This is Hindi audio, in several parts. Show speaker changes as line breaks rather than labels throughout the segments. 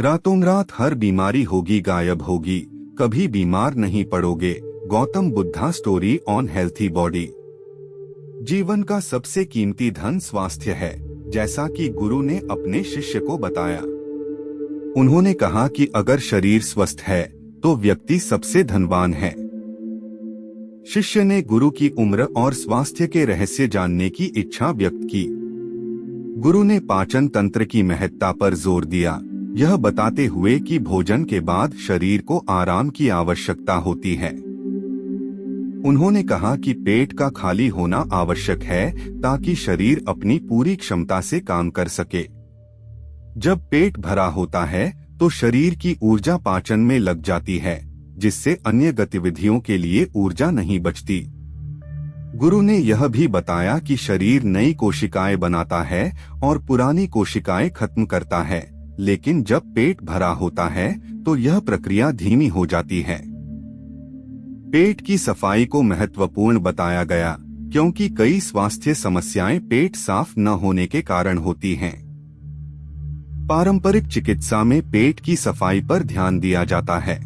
रातों रात हर बीमारी होगी गायब होगी, कभी बीमार नहीं पड़ोगे। Gautam Buddha story on healthy body. जीवन का सबसे कीमती धन स्वास्थ्य है, जैसा कि गुरु ने अपने शिष्य को बताया। उन्होंने कहा कि अगर शरीर स्वस्थ है तो व्यक्ति सबसे धनवान है। शिष्य ने गुरु की उम्र और स्वास्थ्य के रहस्य जानने की इच्छा व्यक्त की। गुरु ने पाचन तंत्र की महत्ता पर जोर दिया, यह बताते हुए कि भोजन के बाद शरीर को आराम की आवश्यकता होती है। उन्होंने कहा कि पेट का खाली होना आवश्यक है ताकि शरीर अपनी पूरी क्षमता से काम कर सके। जब पेट भरा होता है तो शरीर की ऊर्जा पाचन में लग जाती है, जिससे अन्य गतिविधियों के लिए ऊर्जा नहीं बचती। गुरु ने यह भी बताया कि शरीर नई कोशिकाएं बनाता है और पुरानी कोशिकाएं खत्म करता है, लेकिन जब पेट भरा होता है तो यह प्रक्रिया धीमी हो जाती है। पेट की सफाई को महत्वपूर्ण बताया गया, क्योंकि कई स्वास्थ्य समस्याएं पेट साफ न होने के कारण होती हैं। पारंपरिक चिकित्सा में पेट की सफाई पर ध्यान दिया जाता है।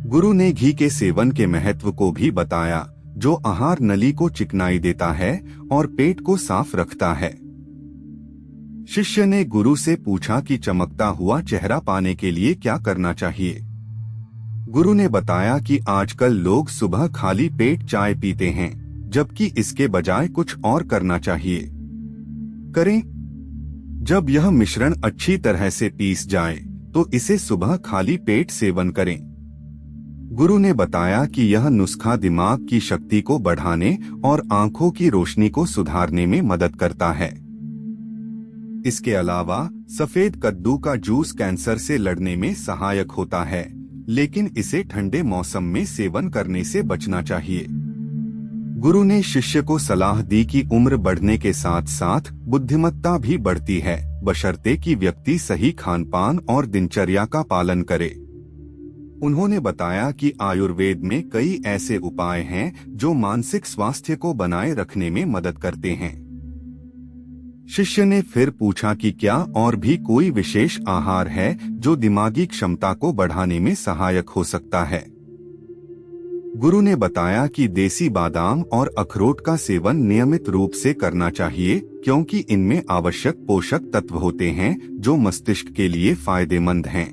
गुरु ने घी के सेवन के महत्व को भी बताया, जो आहार नली को चिकनाई देता है और पेट को साफ रखता है। शिष्य ने गुरु से पूछा कि चमकता हुआ चेहरा पाने के लिए क्या करना चाहिए। गुरु ने बताया कि आजकल लोग सुबह खाली पेट चाय पीते हैं, जबकि इसके बजाय कुछ और करना चाहिए। करें। जब यह मिश्रण अच्छी तरह से पीस जाए तो इसे सुबह खाली पेट सेवन करें। गुरु ने बताया कि यह नुस्खा दिमाग की शक्ति को बढ़ाने और आंखों की रोशनी को सुधारने में मदद करता है। इसके अलावा सफेद कद्दू का जूस कैंसर से लड़ने में सहायक होता है, लेकिन इसे ठंडे मौसम में सेवन करने से बचना चाहिए। गुरु ने शिष्य को सलाह दी कि उम्र बढ़ने के साथ साथ बुद्धिमत्ता भी बढ़ती है, बशर्ते कि व्यक्ति सही खानपान और दिनचर्या का पालन करे। उन्होंने बताया कि आयुर्वेद में कई ऐसे उपाय हैं जो मानसिक स्वास्थ्य को बनाए रखने में मदद करते हैं। शिष्य ने फिर पूछा कि क्या और भी कोई विशेष आहार है जो दिमागी क्षमता को बढ़ाने में सहायक हो सकता है। गुरु ने बताया कि देसी बादाम और अखरोट का सेवन नियमित रूप से करना चाहिए, क्योंकि इनमें आवश्यक पोषक तत्व होते हैं जो मस्तिष्क के लिए फायदेमंद हैं।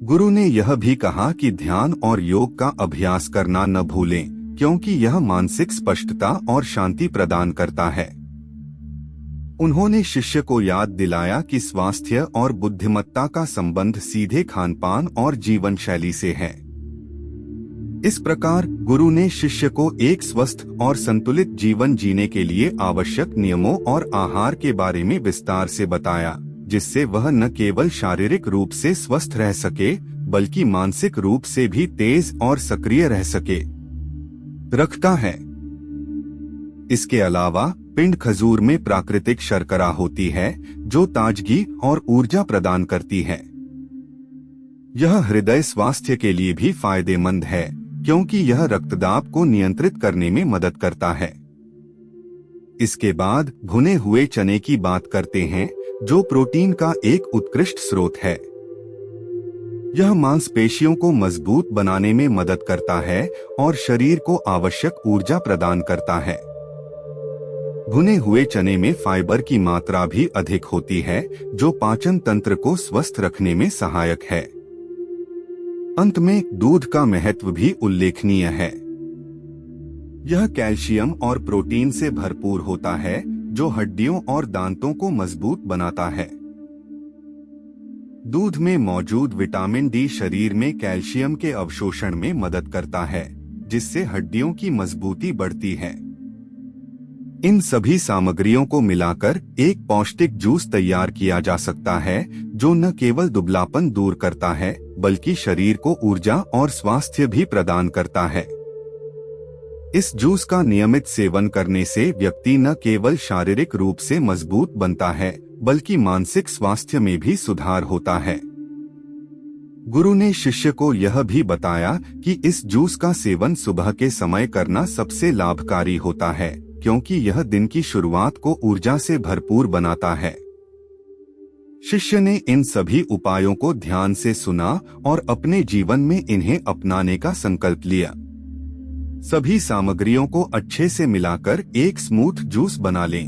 गुरु ने यह भी कहा कि ध्यान और योग का अभ्यास करना न भूलें, क्योंकि यह मानसिक स्पष्टता और शांति प्रदान करता है। उन्होंने शिष्य को याद दिलाया कि स्वास्थ्य और बुद्धिमत्ता का संबंध सीधे खानपान और जीवन शैली से है। इस प्रकार गुरु ने शिष्य को एक स्वस्थ और संतुलित जीवन जीने के लिए आवश्यक नियमों और आहार के बारे में विस्तार से बताया, जिससे वह न केवल शारीरिक रूप से स्वस्थ रह सके, बल्कि मानसिक रूप से भी तेज और सक्रिय रह सके रखता है। इसके अलावा पिंड खजूर में प्राकृतिक शर्करा होती है, जो ताजगी और ऊर्जा प्रदान करती है। यह हृदय स्वास्थ्य के लिए भी फायदेमंद है, क्योंकि यह रक्तदाब को नियंत्रित करने में मदद करता है। इसके बाद भुने हुए चने की बात करते हैं, जो प्रोटीन का एक उत्कृष्ट स्रोत है। यह मांसपेशियों को मजबूत बनाने में मदद करता है और शरीर को आवश्यक ऊर्जा प्रदान करता है। भुने हुए चने में फाइबर की मात्रा भी अधिक होती है, जो पाचन तंत्र को स्वस्थ रखने में सहायक है। अंत में दूध का महत्व भी उल्लेखनीय है। यह कैल्शियम और प्रोटीन से भरपूर होता है, जो हड्डियों और दांतों को मजबूत बनाता है। दूध में मौजूद विटामिन डी शरीर में कैल्शियम के अवशोषण में मदद करता है, जिससे हड्डियों की मजबूती बढ़ती है। इन सभी सामग्रियों को मिलाकर एक पौष्टिक जूस तैयार किया जा सकता है, जो न केवल दुबलापन दूर करता है, बल्कि शरीर को ऊर्जा और स्वास्थ्य भी प्रदान करता है। इस जूस का नियमित सेवन करने से व्यक्ति न केवल शारीरिक रूप से मजबूत बनता है, बल्कि मानसिक स्वास्थ्य में भी सुधार होता है। गुरु ने शिष्य को यह भी बताया कि इस जूस का सेवन सुबह के समय करना सबसे लाभकारी होता है, क्योंकि यह दिन की शुरुआत को ऊर्जा से भरपूर बनाता है। शिष्य ने इन सभी उपायों को ध्यान से सुना और अपने जीवन में इन्हें अपनाने का संकल्प लिया। सभी सामग्रियों को अच्छे से मिलाकर एक स्मूथ जूस बना लें।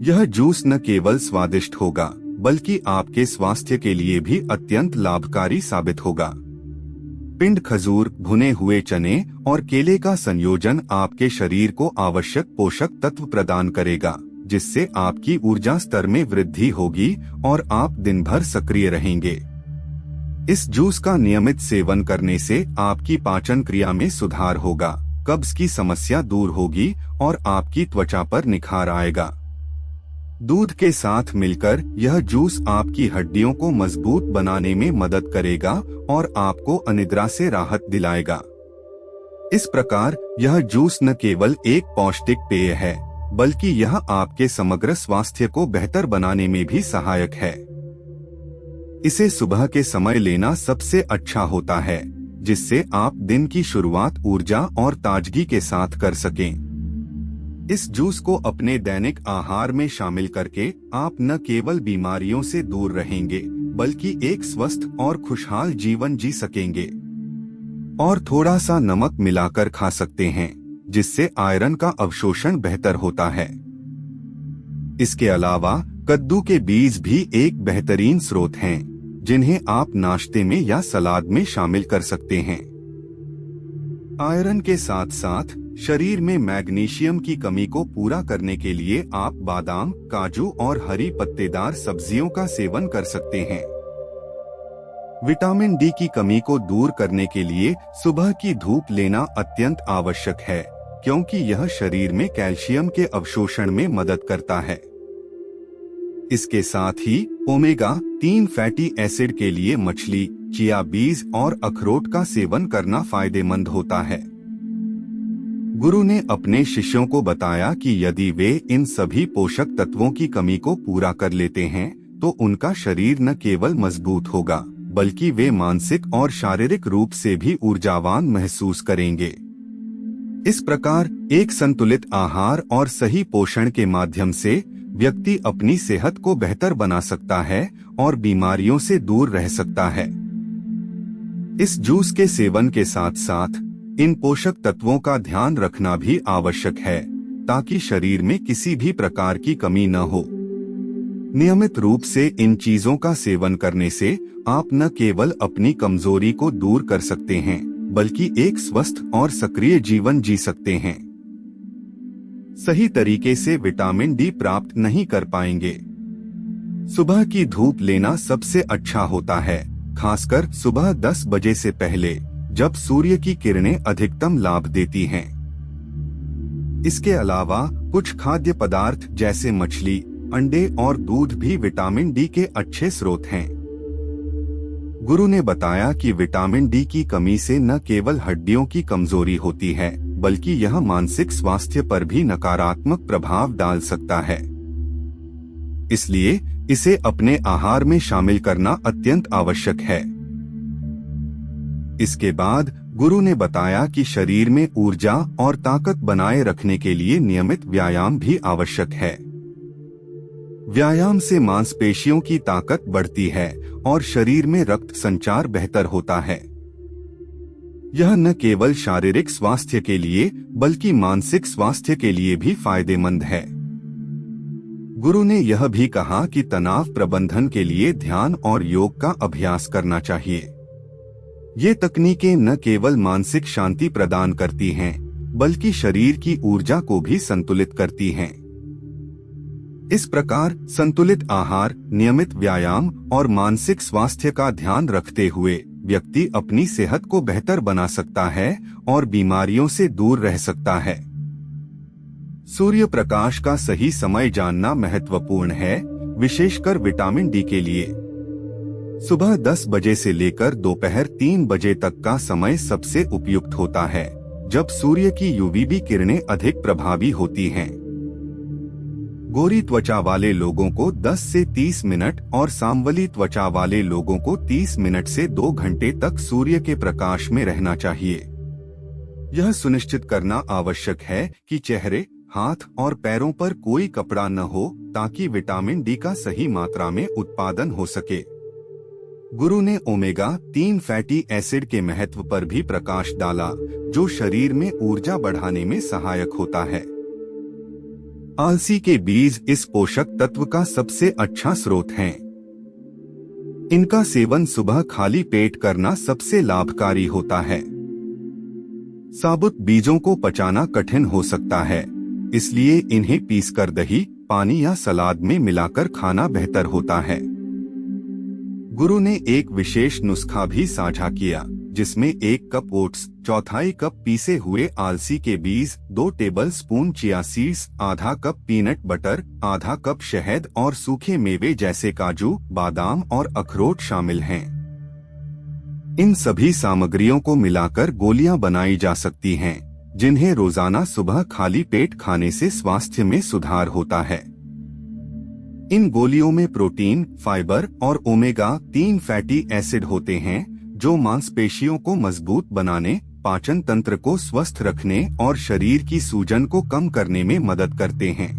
यह जूस न केवल स्वादिष्ट होगा बल्कि आपके स्वास्थ्य के लिए भी अत्यंत लाभकारी साबित होगा। पिंड खजूर, भुने हुए चने और केले का संयोजन आपके शरीर को आवश्यक पोषक तत्व प्रदान करेगा, जिससे आपकी ऊर्जा स्तर में वृद्धि होगी और आप दिन भर सक्रिय रहेंगे। इस जूस का नियमित सेवन करने से आपकी पाचन क्रिया में सुधार होगा, कब्ज की समस्या दूर होगी और आपकी त्वचा पर निखार आएगा। दूध के साथ मिलकर यह जूस आपकी हड्डियों को मजबूत बनाने में मदद करेगा और आपको अनिद्रा से राहत दिलाएगा। इस प्रकार यह जूस न केवल एक पौष्टिक पेय है, बल्कि यह आपके समग्र स्वास्थ्य को बेहतर बनाने में भी सहायक है। इसे सुबह के समय लेना सबसे अच्छा होता है, जिससे आप दिन की शुरुआत ऊर्जा और ताजगी के साथ कर सकें। इस जूस को अपने दैनिक आहार में शामिल करके आप न केवल बीमारियों से दूर रहेंगे, बल्कि एक स्वस्थ और खुशहाल जीवन जी सकेंगे। और थोड़ा सा नमक मिलाकर खा सकते हैं, जिससे आयरन का अवशोषण बेहतर होता है। इसके अलावा कद्दू के बीज भी एक बेहतरीन स्रोत हैं, जिन्हें आप नाश्ते में या सलाद में शामिल कर सकते हैं। आयरन के साथ साथ शरीर में मैग्नीशियम की कमी को पूरा करने के लिए आप बादाम, काजू और हरी पत्तेदार सब्जियों का सेवन कर सकते हैं। विटामिन डी की कमी को दूर करने के लिए सुबह की धूप लेना अत्यंत आवश्यक है, क्योंकि यह शरीर में कैल्शियम के अवशोषण में मदद करता है। इसके साथ ही ओमेगा 3 फैटी एसिड के लिए मछली, चिया बीज और अखरोट का सेवन करना फायदेमंद होता है। गुरु ने अपने शिष्यों को बताया कि यदि वे इन सभी पोषक तत्वों की कमी को पूरा कर लेते हैं, तो उनका शरीर न केवल मजबूत होगा, बल्कि वे मानसिक और शारीरिक रूप से भी ऊर्जावान महसूस करेंगे। इस प्रकार एक संतुलित आहार और सही पोषण के माध्यम से व्यक्ति अपनी सेहत को बेहतर बना सकता है और बीमारियों से दूर रह सकता है। इस जूस के सेवन के साथ साथ इन पोषक तत्वों का ध्यान रखना भी आवश्यक है, ताकि शरीर में किसी भी प्रकार की कमी न हो। नियमित रूप से इन चीजों का सेवन करने से आप न केवल अपनी कमजोरी को दूर कर सकते हैं, बल्कि एक स्वस्थ और सक्रिय जीवन जी सकते हैं। सही तरीके से विटामिन डी प्राप्त नहीं कर पाएंगे। सुबह की धूप लेना सबसे अच्छा होता है, खासकर सुबह 10 बजे से पहले, जब सूर्य की किरणें अधिकतम लाभ देती हैं। इसके अलावा कुछ खाद्य पदार्थ जैसे मछली, अंडे और दूध भी विटामिन डी के अच्छे स्रोत हैं। गुरु ने बताया कि विटामिन डी की कमी से न केवल हड्डियों की कमजोरी होती है, बल्कि यह मानसिक स्वास्थ्य पर भी नकारात्मक प्रभाव डाल सकता है। इसलिए इसे अपने आहार में शामिल करना अत्यंत आवश्यक है। इसके बाद गुरु ने बताया कि शरीर में ऊर्जा और ताकत बनाए रखने के लिए नियमित व्यायाम भी आवश्यक है। व्यायाम से मांसपेशियों की ताकत बढ़ती है और शरीर में रक्त संचार बेहतर होता है। यह न केवल शारीरिक स्वास्थ्य के लिए बल्कि मानसिक स्वास्थ्य के लिए भी फायदेमंद है। गुरु ने यह भी कहा कि तनाव प्रबंधन के लिए ध्यान और योग का अभ्यास करना चाहिए। ये तकनीकें न केवल मानसिक शांति प्रदान करती हैं, बल्कि शरीर की ऊर्जा को भी संतुलित करती हैं। इस प्रकार संतुलित आहार, नियमित व्यायाम और मानसिक स्वास्थ्य का ध्यान रखते हुए व्यक्ति अपनी सेहत को बेहतर बना सकता है और बीमारियों से दूर रह सकता है। सूर्य प्रकाश का सही समय जानना महत्वपूर्ण है, विशेषकर विटामिन डी के लिए। सुबह 10 बजे से लेकर दोपहर 3 बजे तक का समय सबसे उपयुक्त होता है, जब सूर्य की यूवीबी किरणें अधिक प्रभावी होती हैं। गोरी त्वचा वाले लोगों को 10 से 30 मिनट और सांवली त्वचा वाले लोगों को 30 मिनट से 2 घंटे तक सूर्य के प्रकाश में रहना चाहिए। यह सुनिश्चित करना आवश्यक है कि चेहरे, हाथ और पैरों पर कोई कपड़ा न हो ताकि विटामिन डी का सही मात्रा में उत्पादन हो सके। गुरु ने ओमेगा 3 फैटी एसिड के महत्व पर भी प्रकाश डाला, जो शरीर में ऊर्जा बढ़ाने में सहायक होता है। अलसी के बीज इस पोषक तत्व का सबसे अच्छा स्रोत हैं। इनका सेवन सुबह खाली पेट करना सबसे लाभकारी होता है। साबुत बीजों को पचाना कठिन हो सकता है, इसलिए इन्हें पीसकर दही, पानी या सलाद में मिलाकर खाना बेहतर होता है। गुरु ने एक विशेष नुस्खा भी साझा किया, जिसमें 1 कप ओट्स, 1/4 कप पीसे हुए आलसी के बीज, 2 टेबलस्पून चिया सीड्स, आधा कप पीनट बटर, आधा कप शहद और सूखे मेवे जैसे काजू, बादाम और अखरोट शामिल हैं। इन सभी सामग्रियों को मिलाकर गोलियां बनाई जा सकती हैं, जिन्हें रोजाना सुबह खाली पेट खाने से स्वास्थ्य में सुधार होता है। इन गोलियों में प्रोटीन, फाइबर और ओमेगा 3 फैटी एसिड होते हैं, जो मांसपेशियों को मजबूत बनाने, पाचन तंत्र को स्वस्थ रखने और शरीर की सूजन को कम करने में मदद करते हैं।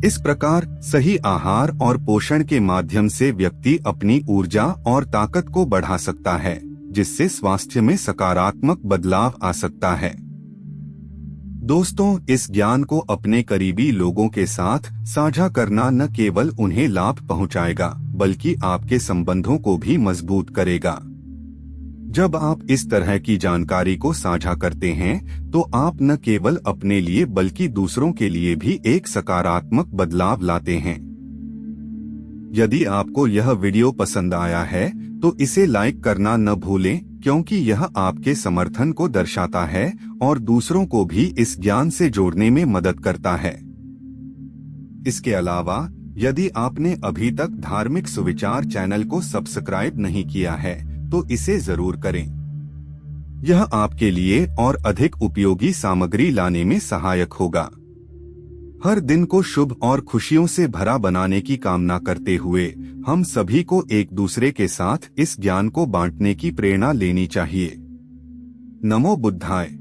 इस प्रकार सही आहार और पोषण के माध्यम से व्यक्ति अपनी ऊर्जा और ताकत को बढ़ा सकता है, जिससे स्वास्थ्य में सकारात्मक बदलाव आ सकता है। दोस्तों, इस ज्ञान को अपने करीबी लोगों के साथ साझा करना न केवल उन्हें लाभ पहुंचाएगा, बल्कि आपके संबंधों को भी मजबूत करेगा। जब आप इस तरह की जानकारी को साझा करते हैं, तो आप न केवल अपने लिए बल्कि दूसरों के लिए भी एक सकारात्मक बदलाव लाते हैं। यदि आपको यह वीडियो पसंद आया है, तो इसे लाइक करना न भूलें, क्योंकि यह आपके समर्थन को दर्शाता है और दूसरों को भी इस ज्ञान से जोड़ने में मदद करता है। इसके अलावा, यदि आपने अभी तक धार्मिक सुविचार चैनल को सब्सक्राइब नहीं किया है, तो इसे जरूर करें। यह आपके लिए और अधिक उपयोगी सामग्री लाने में सहायक होगा। हर दिन को शुभ और खुशियों से भरा बनाने की कामना करते हुए हम सभी को एक दूसरे के साथ इस ज्ञान को बांटने की प्रेरणा लेनी चाहिए। नमो बुद्धाय।